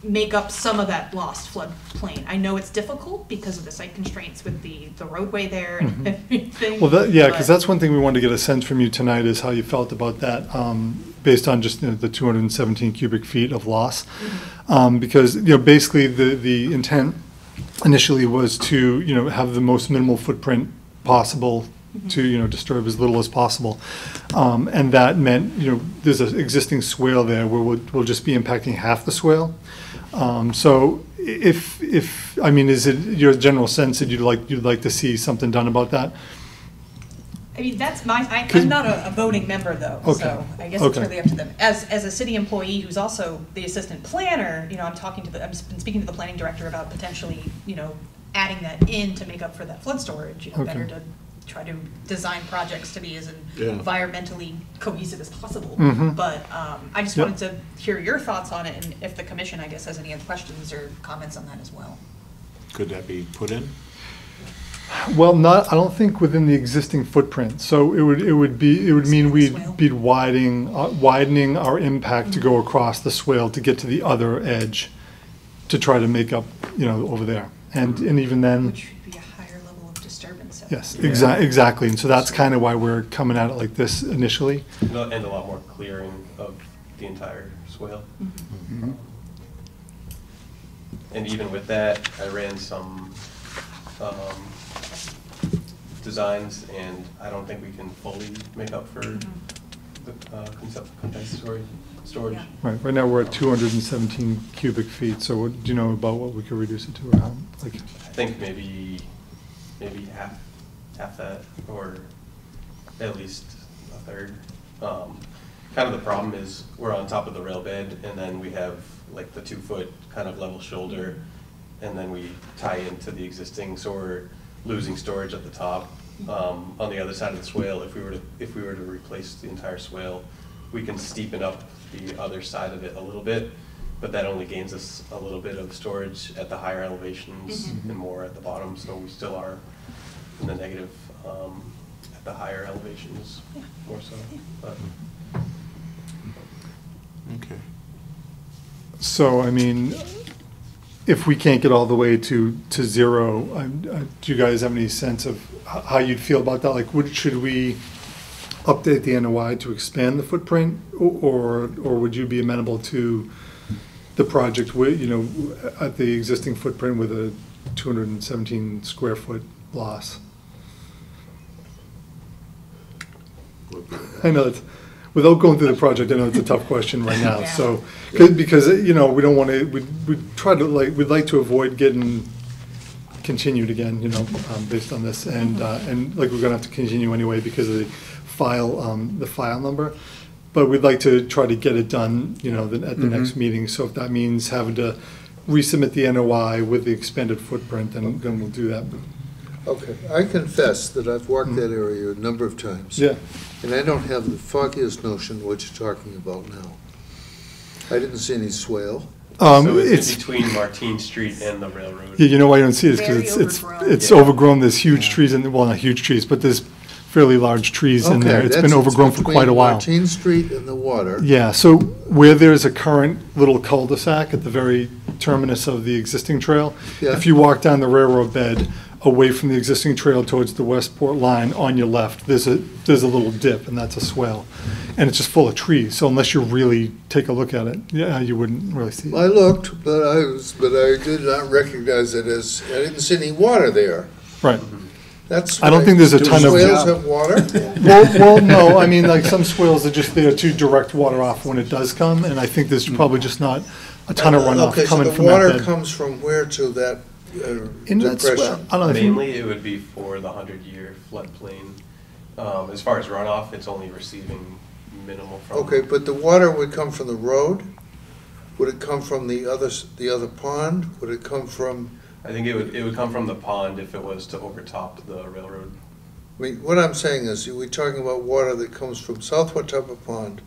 make up some of that lost floodplain. I know it's difficult because of the site constraints with the roadway there and everything. Well, because but- that's one thing we wanted to get a sense from you tonight is how you felt about that, based on just the 217 cubic feet of loss. Because, basically the intent initially was to, have the most minimal footprint possible to, disturb as little as possible. And that meant, there's an existing swale there where we'll just be impacting half the swale. So is it your general sense that you'd like to see something done about that? I mean, I'm not a voting member though, Okay. so I guess it's Okay. really up to them. As a city employee who's also the assistant planner, I've been speaking to the planning director about potentially, adding that in to make up for that flood storage, Okay. better to try to design projects to be as Yeah. environmentally cohesive as possible. Mhm. But I just Yep. wanted to hear your thoughts on it, and if the commission, I guess, has any other questions or comments on that as well. Could that be put in? Well, I don't think within the existing footprint. So it would mean Swale. we'd be widening our impact to go across the swale to get to the other edge to try to make up, over there. And even then, Which would be a higher level of disturbance. yes, exactly. And so that's kind of why we're coming at it like this initially. And a lot more clearing of the entire swale. And even with that, I ran some designs, and I don't think we can fully make up for the compensatory storage. Yeah. Right now we're at 217 cubic feet. So do you know about what we could reduce it to or how? I think maybe half that, or at least a third. Kind of the problem is we're on top of the rail bed, and then we have like the 2-foot kind of level shoulder, and then we tie into the existing, so we're losing storage at the top. On the other side of the swale, if we were to replace the entire swale, we can steepen up the other side of it a little bit, but that only gains us a little bit of storage at the higher elevations and more at the bottom, so we still are in the negative at the higher elevations, more so. But Okay. So, I mean, if we can't get all the way to zero, do you guys have any sense of how you'd feel about that? Like, should we update the NOI to expand the footprint, or would you be amenable to the project with, at the existing footprint with a 217 square foot loss? I know it's, without going through the project, I know it's a tough question right now, so, because, we don't want to, we'd like to avoid getting continued again, based on this, and like we're gonna have to continue anyway because of the file number, but we'd like to try to get it done, at the next meeting, so if that means having to resubmit the NOI with the expanded footprint, then we'll do that. Okay, I confess that I've walked that area a number of times. Yeah. And I don't have the foggiest notion what you're talking about now. I didn't see any swale. so it's in between Martine Street and the railroad. Yeah, why you don't see it is because Very it's overgrown. overgrown. There's huge trees, well, not huge trees, but there's fairly large trees in there. It's been overgrown for quite a while. Between Martine Street and the water. Yeah, so where there's a current little cul-de-sac at the very terminus of the existing trail, Yeah. if you walk down the railroad bed away from the existing trail towards the Westport line on your left, there's a little dip, and that's a swale. And it's just full of trees, so unless you really take a look at it, you wouldn't really see it. I looked, but I did not recognize it as, I didn't see any water there. Right. That's. I don't think there's a ton of- Do swales have water? Well, no, I mean, like, some swales are just there to direct water off when it does come, and I think there's probably just not a ton of runoff coming from that Okay, so the water bed. comes from where to that In that swale, depression? I don't know if you- Mainly, it would be for the 100-year floodplain. As far as runoff, it's only receiving minimal from. Okay, but the water would come from the road? Would it come from the other pond? Would it come from, I think it would come from the pond if it was to overtop the railroad. I mean, what I'm saying is, we're talking about water that comes from South Watuppa Pond,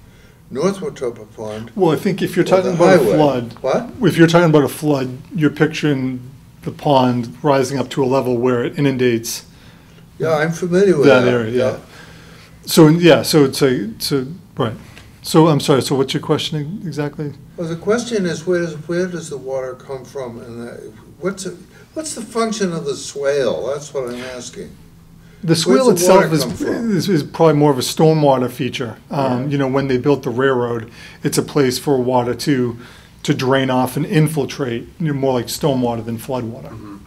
North Watuppa Pond. Well, I think if you're or talking the about a highway. flood, What? if you're talking about a flood, you're picturing the pond rising up to a level where it inundates Yeah, I'm familiar with that that. area, yeah. So, yeah, so right. So, I'm sorry, so what's your question exactly? Well, the question is, where does the water come from, and what's the function of the swale? That's what I'm asking. The swale Where's the water itself come from? is probably more of a stormwater feature. When they built the railroad, it's a place for water to drain off and infiltrate, more like stormwater than floodwater.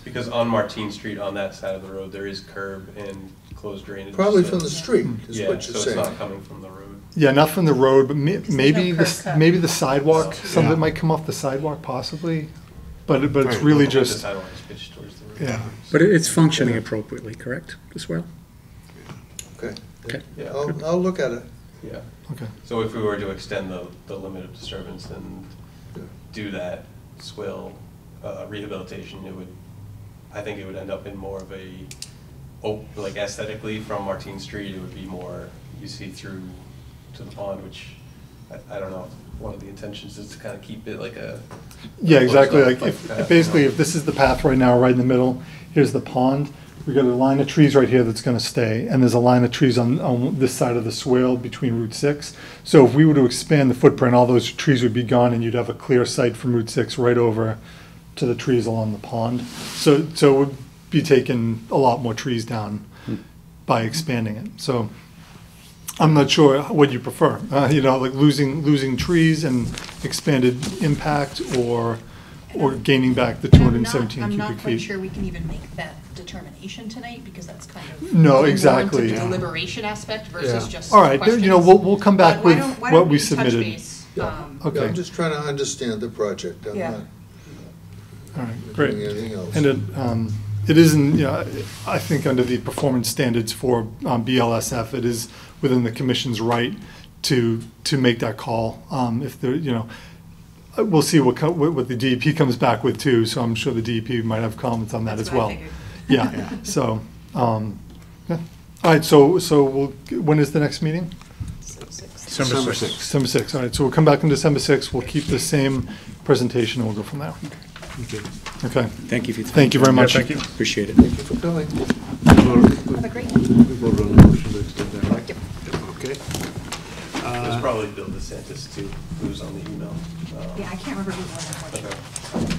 Because on Martine Street, on that side of the road, there is curb and closed drainage. Probably so- from the street, is Yeah, what so you're it's not saying. coming from the road. Yeah, not from the road, but maybe no curb cut. maybe the sidewalk, some of Yeah. it might come off the sidewalk possibly, but it's Right. really The just, sidewalk is pitched towards the road. yeah. But it's functioning appropriately, correct, as well? Okay. Okay. Yeah, I'll look at it. yeah. Okay. So if we were to extend the limit of disturbance and do that swale rehabilitation, I think it would end up in more of like aesthetically from Martine Street, it would be more, you see through to the pond, which I don't know, one of the intentions is to kind of keep it like a. Yeah, exactly, closed like, off, if basically, if this is the path right now, right in the middle, here's the pond, we got a line of trees right here that's gonna stay, and there's a line of trees on this side of the swale between Route 6. So if we were to expand the footprint, all those trees would be gone, and you'd have a clear sight from Route 6 right over to the trees along the pond. So it would be taking a lot more trees down by expanding it. So I'm not sure what you prefer, like losing trees and expanded impact, or gaining back the 217 I'm cubic not quite feet. sure we can even make that determination tonight, because that's kind of. No, more into exactly. the deliberation aspect versus Yeah. just All right, questions. we'll come back But why with don't- why what don't we touch submitted. base, Okay. I'm just trying to understand the project. I'm Yeah. not All right, great. doing anything else. And it isn't, I think under the performance standards for BLSF, it is within the commission's right to make that call. If there, we'll see what the DEP comes back with too, so I'm sure the DEP might have comments on that That's as what I well. figured. Yeah, so, yeah. All right, so when is the next meeting? December 6th. December 6th, all right, so we'll come back on December 6th, we'll keep the same presentation, and we'll go from there. Okay. Okay, Thank you for your time. thank you very much. thank you. Appreciate it. Thank you for coming. Have a great We voted on the motion to extend that, right? Okay. It was probably Bill DeSantis too, who was on the email. Yeah, I can't remember who was on that one. Okay.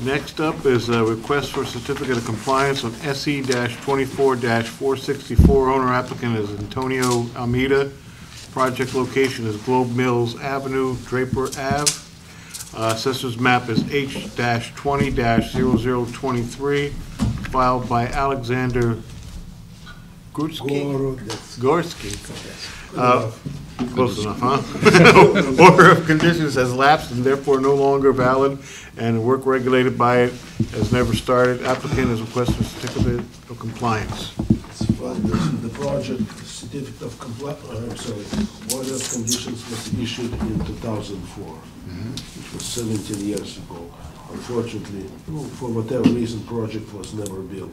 Next up is a request for certificate of compliance on SE-24-464. Owner applicant is Antonio Almeida. Project location is Globe Mills Avenue, Draper Ave. Assessor's map is H-20-0023, filed by Alexander Gorski. Close enough, huh? Order of conditions has lapsed and therefore no longer valid, and work regulated by it has never started. Applicant is requesting a certificate of compliance. The project certificate of compliance, order of conditions was issued in 2004, which was 17 years ago. Unfortunately, for whatever reason, project was never built.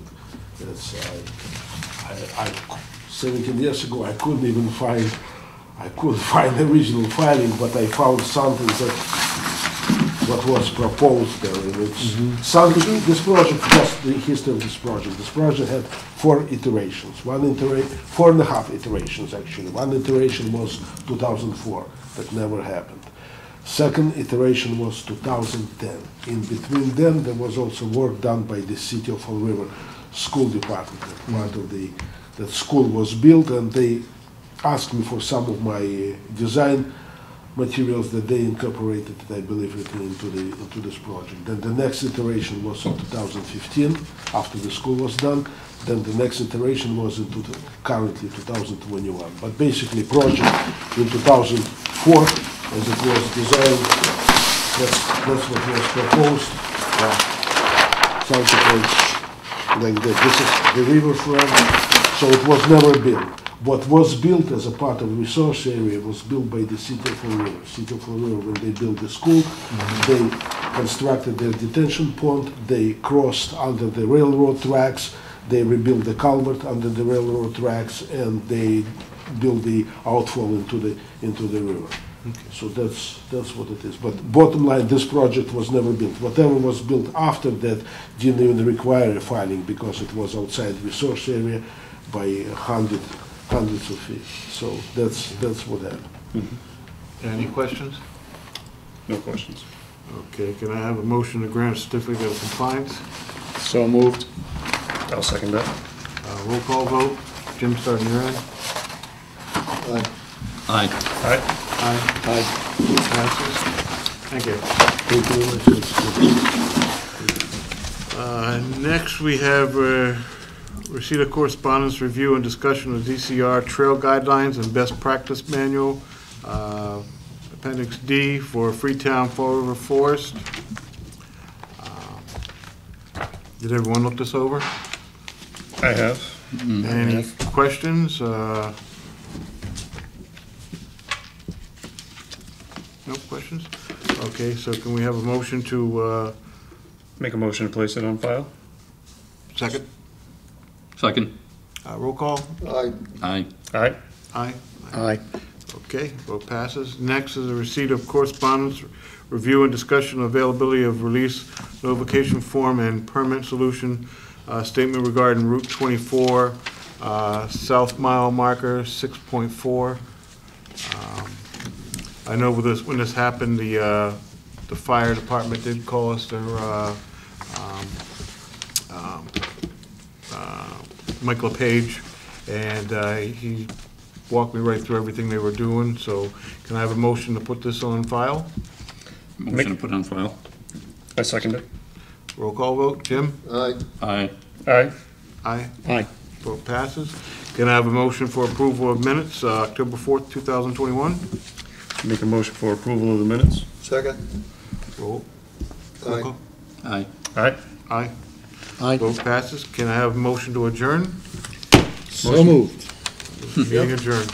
17 years ago, I couldn't even find the original filing, but I found something that what was proposed there. And it's something. This project, just the history of this project. This project had 4 iterations. 4.5 iterations actually. One iteration was 2004, that never happened. Second iteration was 2010. In between them, there was also work done by the City of Fall River School Department. Part of that school was built, and they asked me for some of my design materials that they incorporated, I believe, into this project. Then the next iteration was in 2015, after the school was done. Then the next iteration was currently 2021. But basically, project in 2004, as it was designed, that's what was proposed. Something like that. This is the riverfront, so it was never built. What was built as a part of the resource area was built by the City of Fall River. City of Fall River, when they built the school, they constructed their detention pond, they crossed under the railroad tracks, they rebuilt the culvert under the railroad tracks, and they built the outfall into the river. So that's what it is. But bottom line, this project was never built. Whatever was built after that didn't even require a filing because it was outside resource area by hundreds of feet. So that's what happened. Any questions? No questions. Okay, can I have a motion to grant a certificate of compliance? So moved. I'll second that. Roll call vote. Jim, starting your end. Aye. Aye. Aye. Passes. Thank you. Thank you very much. Next, we have receipt of correspondence, review and discussion of DCR trail guidelines and best practice manual, Appendix D for Freetown Fall River Forest. Did everyone look this over? I have. Any questions? No questions? Okay, so can we have a motion to, Make a motion to place it on file? second? Second. Roll call? Aye. Aye. Aye. Aye. Aye. Okay, vote passes. Next is a receipt of correspondence, review and discussion of availability of release notification form and permit solution statement regarding Route 24, South Mile Marker 6.4. I know with this, when this happened, the fire department did call us their Mike LePage, and he walked me right through everything they were doing. So can I have a motion to put this on file? Motion to put on file. I second it. Roll call vote. Jim? Aye. Aye. Aye. Aye. Aye. Vote passes. Can I have a motion for approval of minutes, October 4th, 2021? Make a motion for approval of the minutes? Second. Roll. Aye. Call. Aye. Aye. Aye. Aye. Vote passes. Can I have a motion to adjourn? So moved. Meeting adjourned.